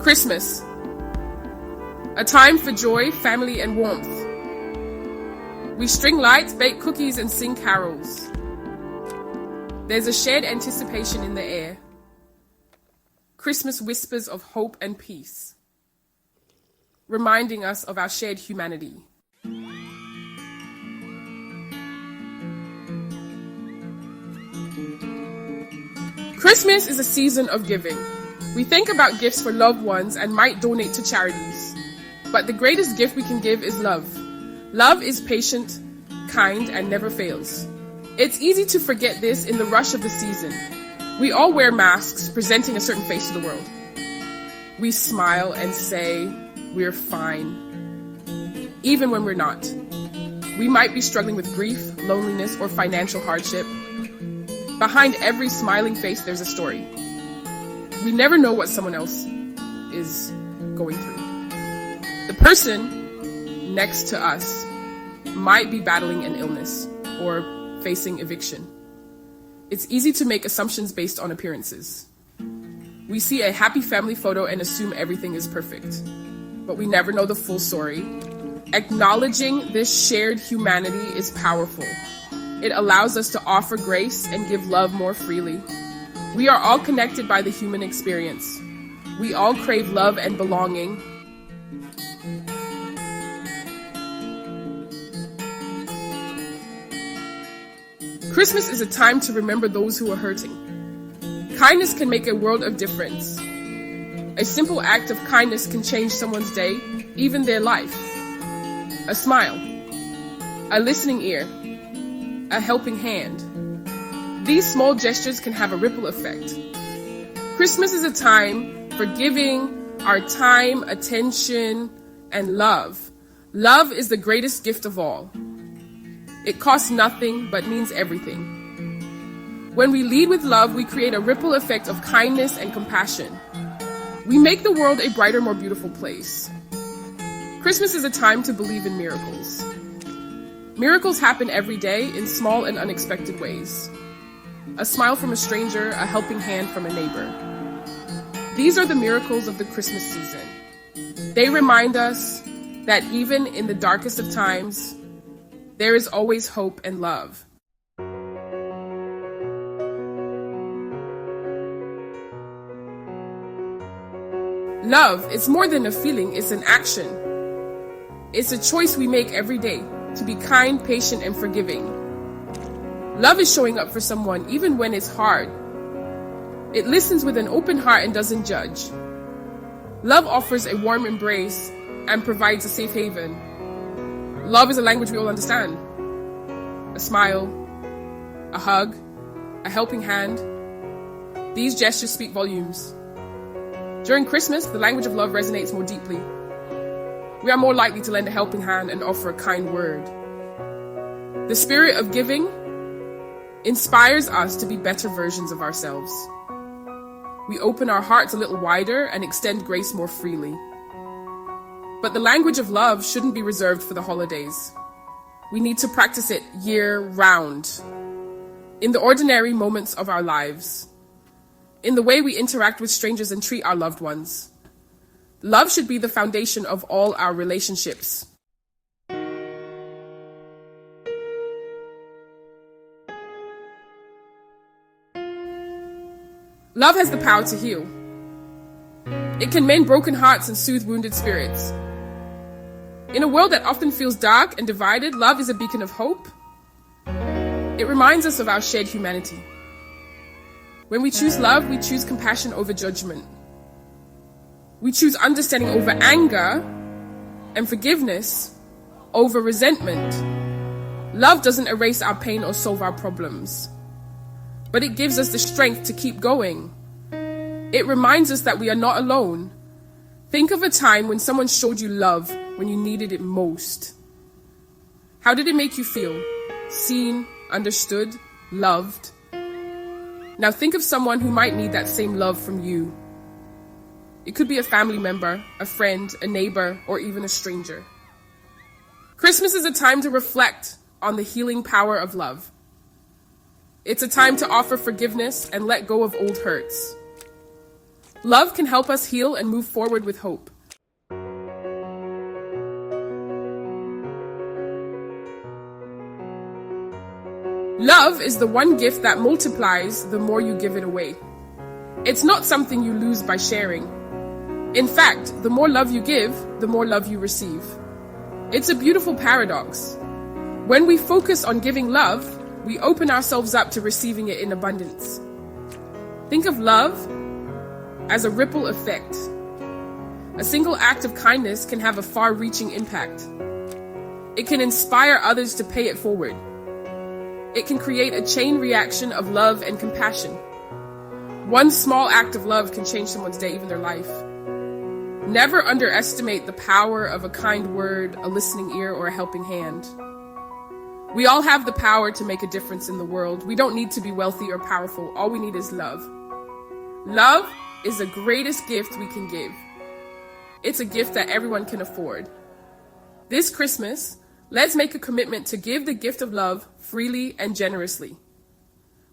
Christmas, a time for joy, family, and warmth. We string lights, bake cookies, and sing carols. There's a shared anticipation in the air. Christmas whispers of hope and peace, reminding us of our shared humanity. Christmas is a season of giving. We think about gifts for loved ones and might donate to charities. But the greatest gift we can give is love. Love is patient, kind, and never fails. It's easy to forget this in the rush of the season. We all wear masks, presenting a certain face to the world. We smile and say, we're fine, even when we're not. We might be struggling with grief, loneliness, or financial hardship. Behind every smiling face, there's a story. We never know what someone else is going through. The person next to us might be battling an illness or facing eviction. It's easy to make assumptions based on appearances. We see a happy family photo and assume everything is perfect, but we never know the full story. Acknowledging this shared humanity is powerful. It allows us to offer grace and give love more freely. We are all connected by the human experience. We all crave love and belonging. Christmas is a time to remember those who are hurting. Kindness can make a world of difference. A simple act of kindness can change someone's day, even their life. A smile, a listening ear, a helping hand. These small gestures can have a ripple effect. Christmas is a time for giving our time, attention, and love. Love is the greatest gift of all. It costs nothing but means everything. When we lead with love, we create a ripple effect of kindness and compassion. We make the world a brighter, more beautiful place. Christmas is a time to believe in miracles. Miracles happen every day in small and unexpected ways. A smile from a stranger, a helping hand from a neighbor. These are the miracles of the Christmas season. They remind us that even in the darkest of times, there is always hope and love. Love is more than a feeling, it's an action. It's a choice we make every day to be kind, patient, and forgiving. Love is showing up for someone even when it's hard. It listens with an open heart and doesn't judge. Love offers a warm embrace and provides a safe haven. Love is a language we all understand. A smile, a hug, a helping hand. These gestures speak volumes. During Christmas, the language of love resonates more deeply. We are more likely to lend a helping hand and offer a kind word. The spirit of giving inspires us to be better versions of ourselves. We open our hearts a little wider and extend grace more freely. But the language of love shouldn't be reserved for the holidays. We need to practice it year-round, in the ordinary moments of our lives, in the way we interact with strangers and treat our loved ones. Love should be the foundation of all our relationships. Love has the power to heal. It can mend broken hearts and soothe wounded spirits. In a world that often feels dark and divided, love is a beacon of hope. It reminds us of our shared humanity. When we choose love, we choose compassion over judgment. We choose understanding over anger and forgiveness over resentment. Love doesn't erase our pain or solve our problems, but it gives us the strength to keep going. It reminds us that we are not alone. Think of a time when someone showed you love when you needed it most. How did it make you feel? Seen, understood, loved? Now think of someone who might need that same love from you. It could be a family member, a friend, a neighbor, or even a stranger. Christmas is a time to reflect on the healing power of love. It's a time to offer forgiveness and let go of old hurts. Love can help us heal and move forward with hope. Love is the one gift that multiplies the more you give it away. It's not something you lose by sharing. In fact, the more love you give, the more love you receive. It's a beautiful paradox. When we focus on giving love, we open ourselves up to receiving it in abundance. Think of love as a ripple effect. A single act of kindness can have a far-reaching impact. It can inspire others to pay it forward. It can create a chain reaction of love and compassion. One small act of love can change someone's day, even their life. Never underestimate the power of a kind word, a listening ear, or a helping hand. We all have the power to make a difference in the world. We don't need to be wealthy or powerful. All we need is love. Love is the greatest gift we can give. It's a gift that everyone can afford. This Christmas, let's make a commitment to give the gift of love freely and generously.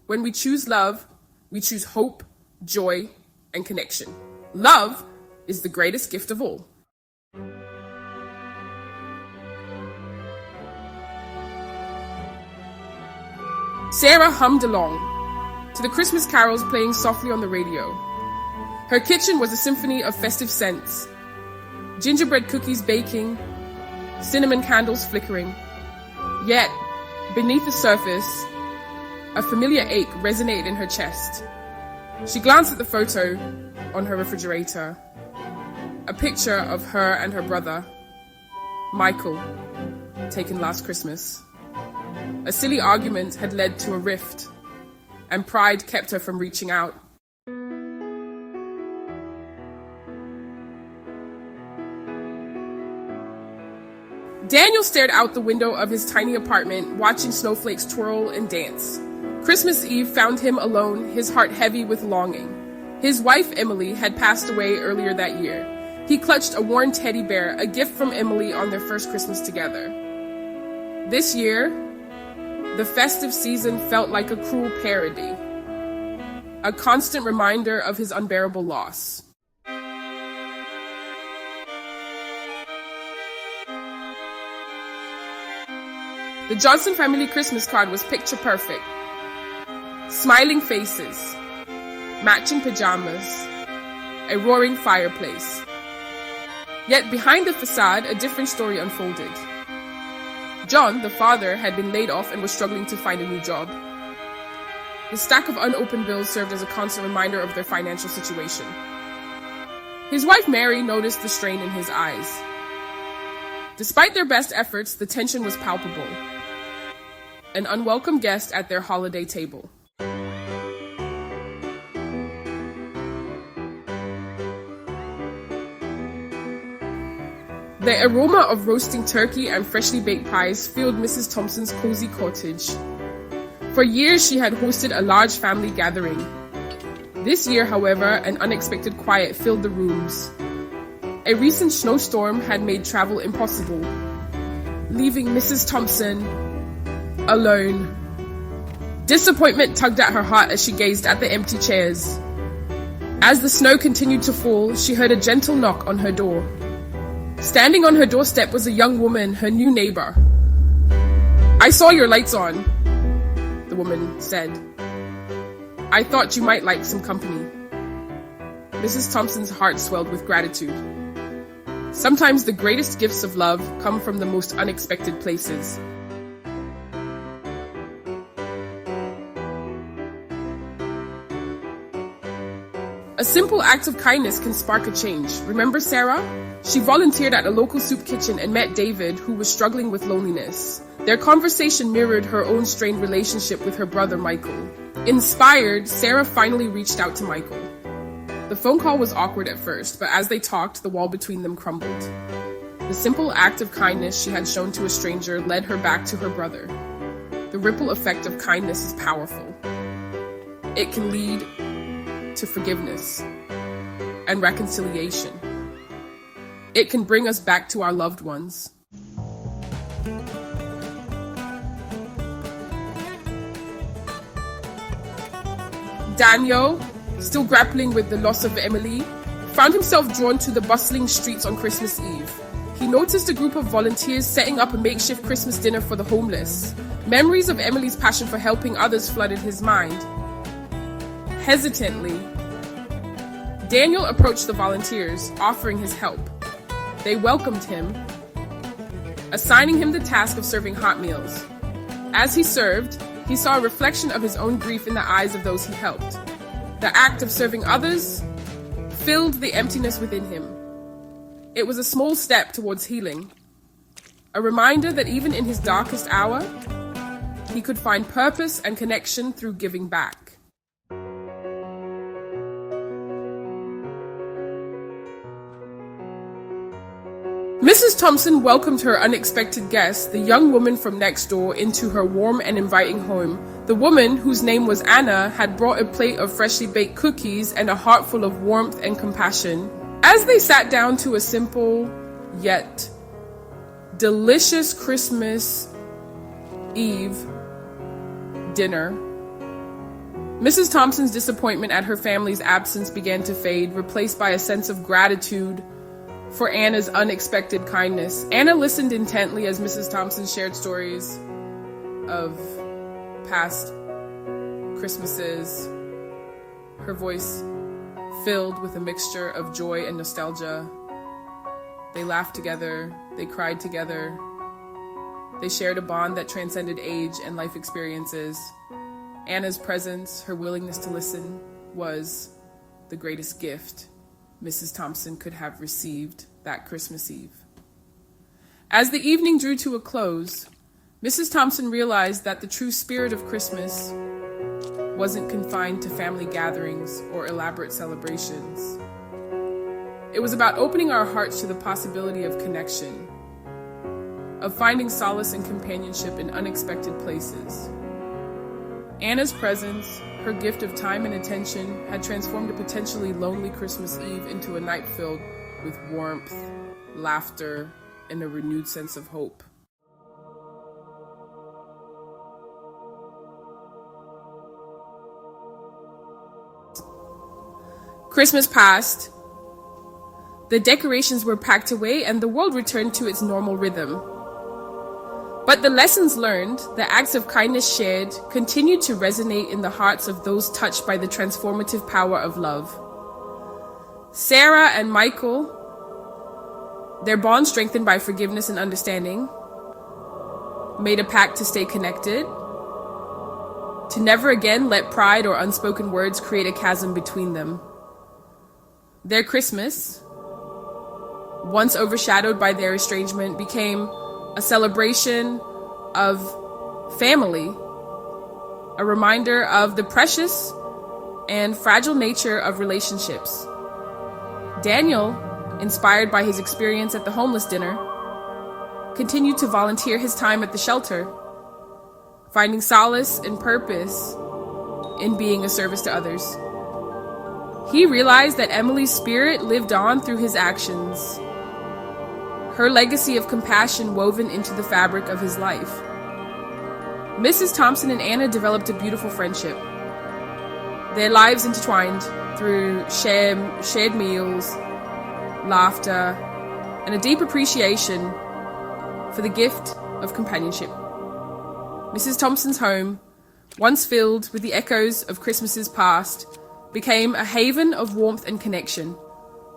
When we choose love, we choose hope, joy, and connection. Love is the greatest gift of all. Sarah hummed along to the Christmas carols playing softly on the radio. Her kitchen was a symphony of festive scents. Gingerbread cookies baking, cinnamon candles flickering. Yet, beneath the surface, a familiar ache resonated in her chest. She glanced at the photo on her refrigerator. A picture of her and her brother, Michael, taken last Christmas. A silly argument had led to a rift, and pride kept her from reaching out. Daniel stared out the window of his tiny apartment, watching snowflakes twirl and dance. Christmas Eve found him alone, his heart heavy with longing. His wife, Emily, had passed away earlier that year. He clutched a worn teddy bear, a gift from Emily on their first Christmas together. This year, the festive season felt like a cruel parody, a constant reminder of his unbearable loss. The Johnson family Christmas card was picture perfect. Smiling faces, matching pajamas, a roaring fireplace. Yet behind the facade, a different story unfolded. John, the father, had been laid off and was struggling to find a new job. The stack of unopened bills served as a constant reminder of their financial situation. His wife, Mary, noticed the strain in his eyes. Despite their best efforts, the tension was palpable. An unwelcome guest at their holiday table. The aroma of roasting turkey and freshly baked pies filled Mrs. Thompson's cozy cottage. For years, she had hosted a large family gathering. This year, however, an unexpected quiet filled the rooms. A recent snowstorm had made travel impossible, leaving Mrs. Thompson alone. Disappointment tugged at her heart as she gazed at the empty chairs. As the snow continued to fall, she heard a gentle knock on her door. Standing on her doorstep was a young woman, her new neighbor. "I saw your lights on," the woman said. "I thought you might like some company." Mrs. Thompson's heart swelled with gratitude. Sometimes the greatest gifts of love come from the most unexpected places. A simple act of kindness can spark a change. Remember Sarah? She volunteered at a local soup kitchen and met David, who was struggling with loneliness. Their conversation mirrored her own strained relationship with her brother Michael. Inspired, Sarah finally reached out to Michael. The phone call was awkward at first, but as they talked, the wall between them crumbled. The simple act of kindness she had shown to a stranger led her back to her brother. The ripple effect of kindness is powerful. It can lead to forgiveness and reconciliation. It can bring us back to our loved ones. Daniel, still grappling with the loss of Emily, found himself drawn to the bustling streets on Christmas Eve. He noticed a group of volunteers setting up a makeshift Christmas dinner for the homeless. Memories of Emily's passion for helping others flooded his mind. Hesitantly, Daniel approached the volunteers, offering his help. They welcomed him, assigning him the task of serving hot meals. As he served, he saw a reflection of his own grief in the eyes of those he helped. The act of serving others filled the emptiness within him. It was a small step towards healing, a reminder that even in his darkest hour, he could find purpose and connection through giving back. Mrs. Thompson welcomed her unexpected guest, the young woman from next door, into her warm and inviting home. The woman, whose name was Anna, had brought a plate of freshly baked cookies and a heart full of warmth and compassion. As they sat down to a simple, yet delicious Christmas Eve dinner, Mrs. Thompson's disappointment at her family's absence began to fade, replaced by a sense of gratitude for Anna's unexpected kindness. Anna listened intently as Mrs. Thompson shared stories of past Christmases, her voice filled with a mixture of joy and nostalgia. They laughed together, they cried together, they shared a bond that transcended age and life experiences. Anna's presence, her willingness to listen, was the greatest gift Mrs. Thompson could have received that Christmas Eve. As the evening drew to a close, Mrs. Thompson realized that the true spirit of Christmas wasn't confined to family gatherings or elaborate celebrations. It was about opening our hearts to the possibility of connection, of finding solace and companionship in unexpected places. Anna's presence, her gift of time and attention, had transformed a potentially lonely Christmas Eve into a night filled with warmth, laughter, and a renewed sense of hope. Christmas passed, the decorations were packed away, and the world returned to its normal rhythm. But the lessons learned, the acts of kindness shared, continued to resonate in the hearts of those touched by the transformative power of love. Sarah and Michael, their bond strengthened by forgiveness and understanding, made a pact to stay connected, to never again let pride or unspoken words create a chasm between them. Their Christmas, once overshadowed by their estrangement, became a celebration of family, a reminder of the precious and fragile nature of relationships. Daniel, inspired by his experience at the homeless dinner, continued to volunteer his time at the shelter, finding solace and purpose in being a service to others. He realized that Emily's spirit lived on through his actions, her legacy of compassion woven into the fabric of his life. Mrs. Thompson and Anna developed a beautiful friendship. Their lives intertwined through shared meals, laughter, and a deep appreciation for the gift of companionship. Mrs. Thompson's home, once filled with the echoes of Christmases past, became a haven of warmth and connection,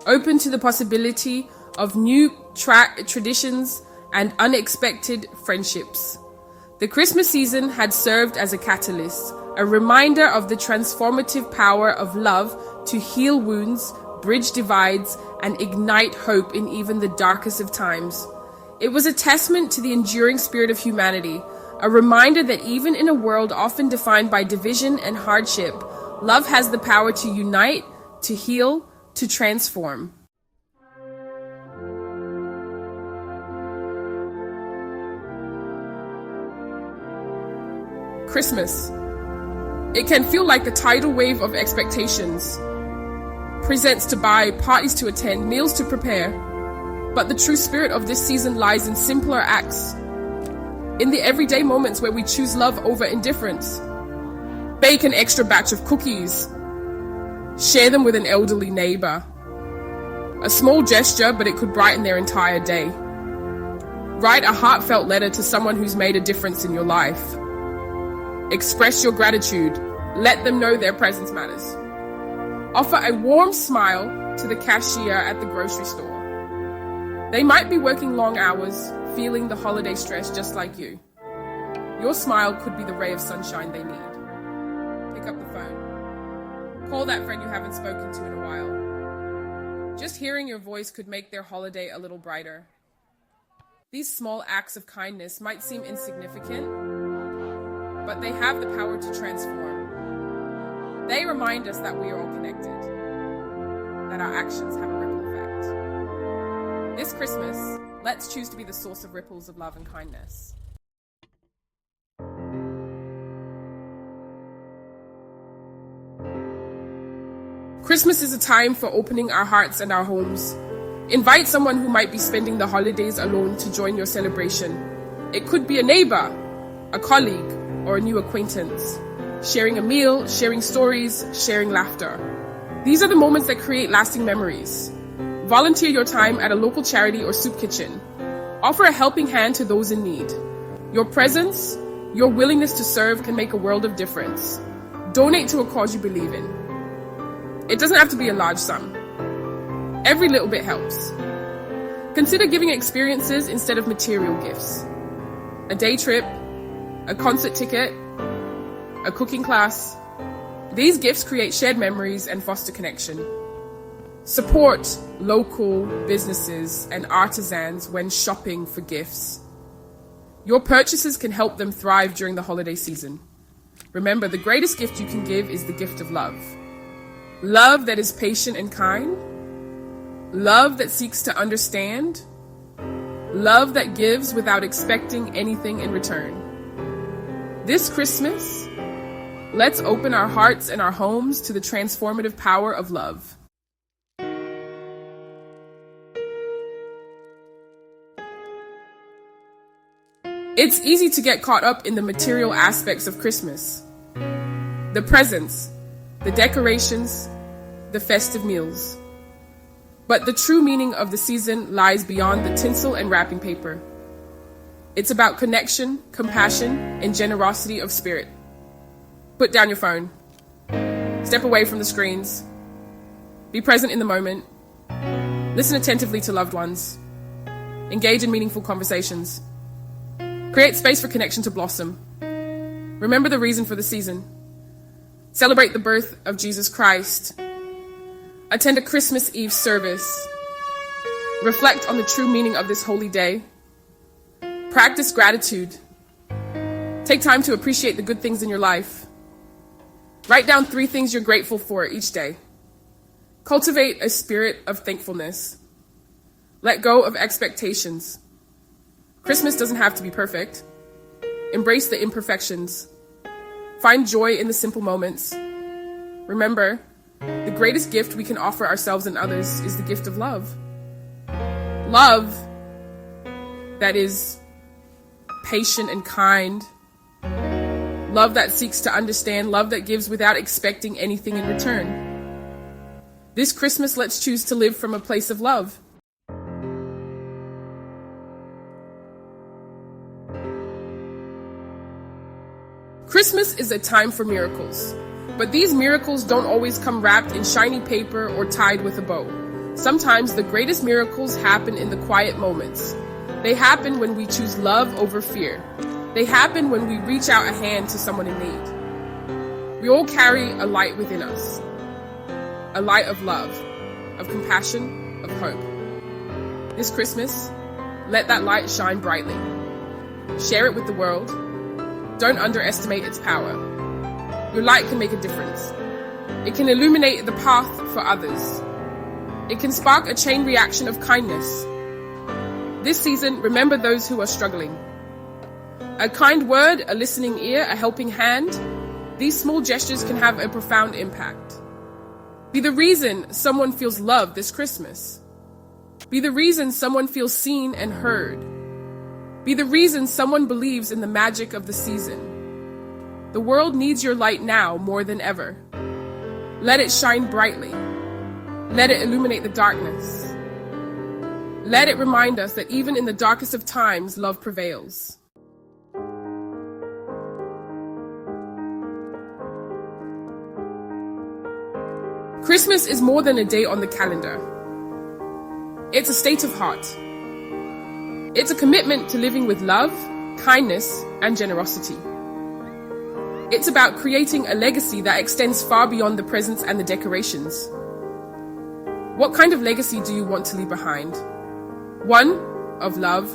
open to the possibility of new traditions and unexpected friendships. The Christmas season had served as a catalyst, a reminder of the transformative power of love to heal wounds, bridge divides, and ignite hope in even the darkest of times. It was a testament to the enduring spirit of humanity, a reminder that even in a world often defined by division and hardship, love has the power to unite, to heal, to transform. Christmas. It can feel like the tidal wave of expectations. Presents to buy, parties to attend, meals to prepare. But the true spirit of this season lies in simpler acts. In the everyday moments where we choose love over indifference. Bake an extra batch of cookies. Share them with an elderly neighbor. A small gesture, but it could brighten their entire day. Write a heartfelt letter to someone who's made a difference in your life. Express your gratitude. Let them know their presence matters. Offer a warm smile to the cashier at the grocery store. They might be working long hours, feeling the holiday stress just like you. Your smile could be the ray of sunshine they need. Pick up the phone. Call that friend you haven't spoken to in a while. Just hearing your voice could make their holiday a little brighter. These small acts of kindness might seem insignificant, but they have the power to transform. They remind us that we are all connected, that our actions have a ripple effect. This Christmas, let's choose to be the source of ripples of love and kindness. Christmas is a time for opening our hearts and our homes. Invite someone who might be spending the holidays alone to join your celebration. It could be a neighbor, a colleague, or a new acquaintance. Sharing a meal, sharing stories, sharing laughter. These are the moments that create lasting memories. Volunteer your time at a local charity or soup kitchen. Offer a helping hand to those in need. Your presence, your willingness to serve can make a world of difference. Donate to a cause you believe in. It doesn't have to be a large sum. Every little bit helps. Consider giving experiences instead of material gifts. A day trip, a concert ticket, a cooking class. These gifts create shared memories and foster connection. Support local businesses and artisans when shopping for gifts. Your purchases can help them thrive during the holiday season. Remember, the greatest gift you can give is the gift of love. Love that is patient and kind. Love that seeks to understand. Love that gives without expecting anything in return. This Christmas, let's open our hearts and our homes to the transformative power of love. It's easy to get caught up in the material aspects of Christmas. The presents, the decorations, the festive meals. But the true meaning of the season lies beyond the tinsel and wrapping paper. It's about connection, compassion, and generosity of spirit. Put down your phone. Step away from the screens. Be present in the moment. Listen attentively to loved ones. Engage in meaningful conversations. Create space for connection to blossom. Remember the reason for the season. Celebrate the birth of Jesus Christ. Attend a Christmas Eve service. Reflect on the true meaning of this holy day. Practice gratitude. Take time to appreciate the good things in your life. Write down 3 things you're grateful for each day. Cultivate a spirit of thankfulness. Let go of expectations. Christmas doesn't have to be perfect. Embrace the imperfections. Find joy in the simple moments. Remember, the greatest gift we can offer ourselves and others is the gift of love. Love that is patient and kind. Love that seeks to understand. Love that gives without expecting anything in return. This Christmas, let's choose to live from a place of love. Christmas is a time for miracles, but these miracles don't always come wrapped in shiny paper or tied with a bow. Sometimes the greatest miracles happen in the quiet moments. They happen when we choose love over fear. They happen when we reach out a hand to someone in need. We all carry a light within us, a light of love, of compassion, of hope. This Christmas, let that light shine brightly. Share it with the world. Don't underestimate its power. Your light can make a difference. It can illuminate the path for others. It can spark a chain reaction of kindness. This season, remember those who are struggling. A kind word, a listening ear, a helping hand, these small gestures can have a profound impact. Be the reason someone feels loved this Christmas. Be the reason someone feels seen and heard. Be the reason someone believes in the magic of the season. The world needs your light now more than ever. Let it shine brightly. Let it illuminate the darkness. Let it remind us that even in the darkest of times, love prevails. Christmas is more than a day on the calendar. It's a state of heart. It's a commitment to living with love, kindness, and generosity. It's about creating a legacy that extends far beyond the presents and the decorations. What kind of legacy do you want to leave behind? One of love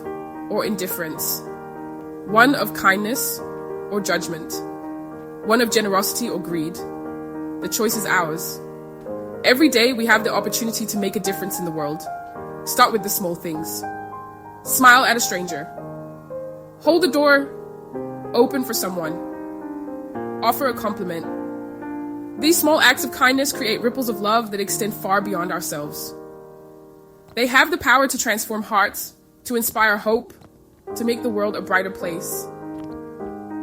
or indifference? One of kindness or judgment? One of generosity or greed? The choice is ours. Every day we have the opportunity to make a difference in the world. Start with the small things. Smile at a stranger. Hold the door open for someone. Offer a compliment. These small acts of kindness create ripples of love that extend far beyond ourselves. They have the power to transform hearts, to inspire hope, to make the world a brighter place.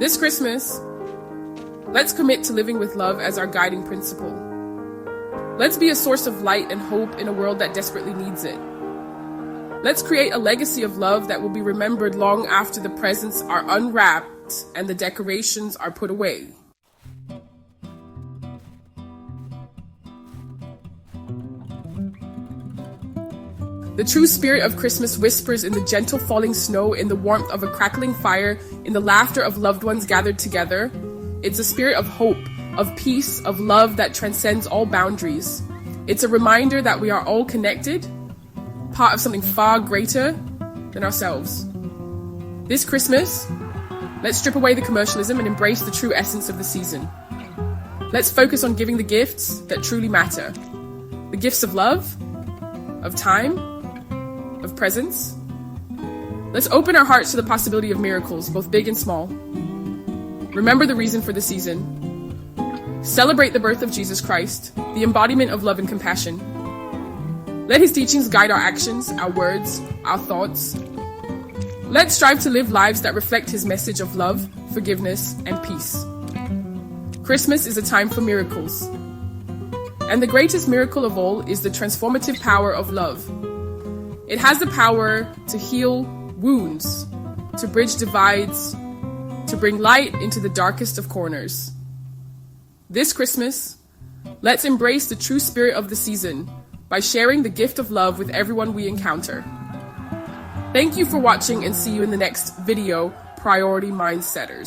This Christmas, let's commit to living with love as our guiding principle. Let's be a source of light and hope in a world that desperately needs it. Let's create a legacy of love that will be remembered long after the presents are unwrapped and the decorations are put away. The true spirit of Christmas whispers in the gentle falling snow, in the warmth of a crackling fire, in the laughter of loved ones gathered together. It's a spirit of hope, of peace, of love that transcends all boundaries. It's a reminder that we are all connected, part of something far greater than ourselves. This Christmas, let's strip away the commercialism and embrace the true essence of the season. Let's focus on giving the gifts that truly matter. The gifts of love, of time, of presence. Let's open our hearts to the possibility of miracles, both big and small. Remember the reason for the season. Celebrate the birth of Jesus Christ, the embodiment of love and compassion. Let his teachings guide our actions, our words, our thoughts. Let's strive to live lives that reflect his message of love, forgiveness, and peace. Christmas is a time for miracles. And the greatest miracle of all is the transformative power of love. It has the power to heal wounds, to bridge divides, to bring light into the darkest of corners. This Christmas, let's embrace the true spirit of the season by sharing the gift of love with everyone we encounter. Thank you for watching, and see you in the next video, Priority Mindsetters.